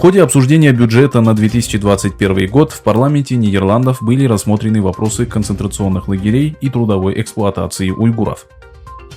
ходе обсуждения бюджета на 2021 год в парламенте Нидерландов были рассмотрены вопросы концентрационных лагерей и трудовой эксплуатации уйгуров.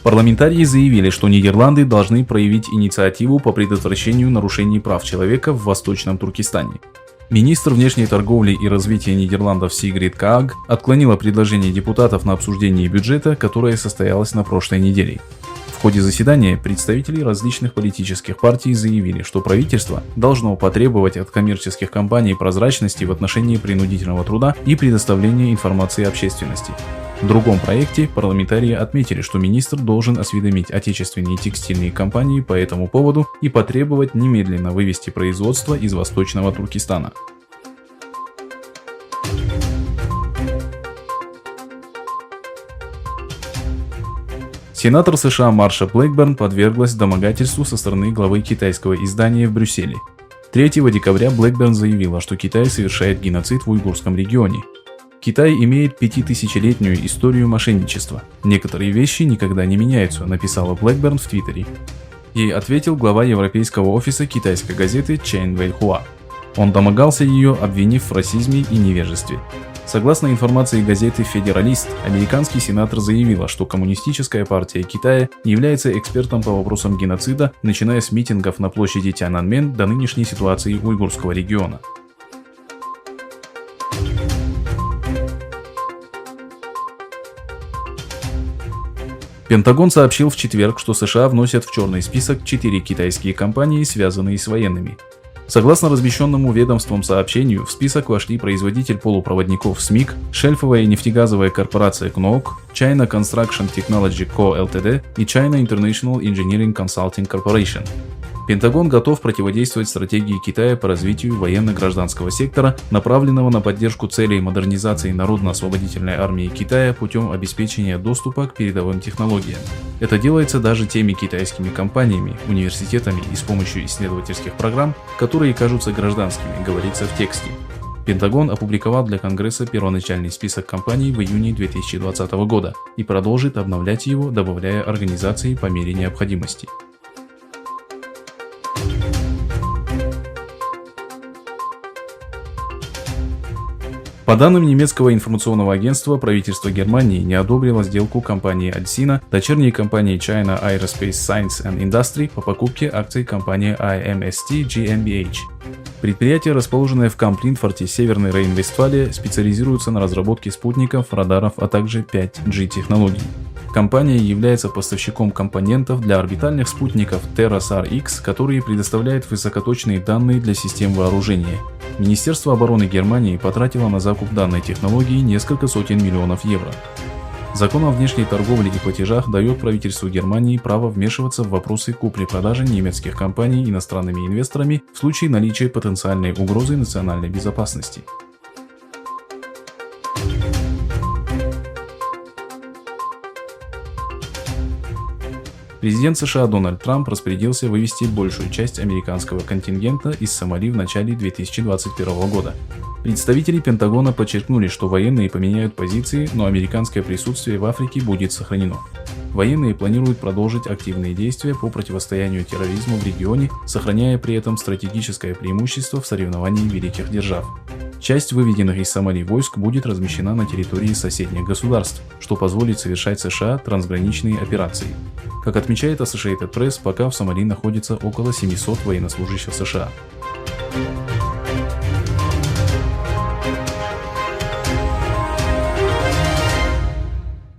Парламентарии заявили, что Нидерланды должны проявить инициативу по предотвращению нарушений прав человека в Восточном Туркестане. Министр внешней торговли и развития Нидерландов Сигрид Кааг отклонила предложение депутатов на обсуждение бюджета, которое состоялось на прошлой неделе. В ходе заседания представители различных политических партий заявили, что правительство должно потребовать от коммерческих компаний прозрачности в отношении принудительного труда и предоставления информации общественности. В другом проекте парламентарии отметили, что министр должен осведомить отечественные текстильные компании по этому поводу и потребовать немедленно вывести производство из Восточного Туркестана. Сенатор США Марша Блэкберн подверглась домогательству со стороны главы китайского издания в Брюсселе. 3 декабря Блэкберн заявила, что Китай совершает геноцид в уйгурском регионе. Китай имеет 5000-летнюю историю мошенничества. Некоторые вещи никогда не меняются, написала Блэкберн в Твиттере. Ей ответил глава европейского офиса китайской газеты Чен Вэйхуа. Он домогался ее, обвинив в расизме и невежестве. Согласно информации газеты «Федералист», американский сенатор заявила, что Коммунистическая партия Китая является экспертом по вопросам геноцида, начиная с митингов на площади Тяньаньмэнь до нынешней ситуации уйгурского региона. Пентагон сообщил в четверг, что США вносят в черный список 4 китайские компании, связанные с военными. Согласно размещенному ведомством сообщению, в список вошли производитель полупроводников СМИК, шельфовая нефтегазовая корпорация KNOC, China Construction Technology Co. Ltd. И China International Engineering Consulting Corporation. Пентагон готов противодействовать стратегии Китая по развитию военно-гражданского сектора, направленного на поддержку целей модернизации Народно-освободительной армии Китая путем обеспечения доступа к передовым технологиям. Это делается даже теми китайскими компаниями, университетами и с помощью исследовательских программ, которые кажутся гражданскими, говорится в тексте. Пентагон опубликовал для Конгресса первоначальный список компаний в июне 2020 года и продолжит обновлять его, добавляя организации по мере необходимости. По данным немецкого информационного агентства, правительство Германии не одобрило сделку компании Alsina, дочерней компании China Aerospace Science and Industry, по покупке акций компании IMST GmbH. Предприятие, расположенное в Камп-Линдфорте, Северной Рейн-Вестфалия, специализируется на разработке спутников, радаров, а также 5G-технологий. Компания является поставщиком компонентов для орбитальных спутников TerraSAR-X, которые предоставляют высокоточные данные для систем вооружения. Министерство обороны Германии потратило на закуп данной технологии несколько сотен миллионов евро. Закон о внешней торговле и платежах дает правительству Германии право вмешиваться в вопросы купли-продажи немецких компаний иностранными инвесторами в случае наличия потенциальной угрозы национальной безопасности. Президент США Дональд Трамп распорядился вывести большую часть американского контингента из Сомали в начале 2021 года. Представители Пентагона подчеркнули, что военные поменяют позиции, но американское присутствие в Африке будет сохранено. Военные планируют продолжить активные действия по противостоянию терроризму в регионе, сохраняя при этом стратегическое преимущество в соревновании великих держав. Часть выведенных из Сомали войск будет размещена на территории соседних государств, что позволит совершать США трансграничные операции. Как отмечает Associated Press, пока в Сомали находится около 700 военнослужащих США.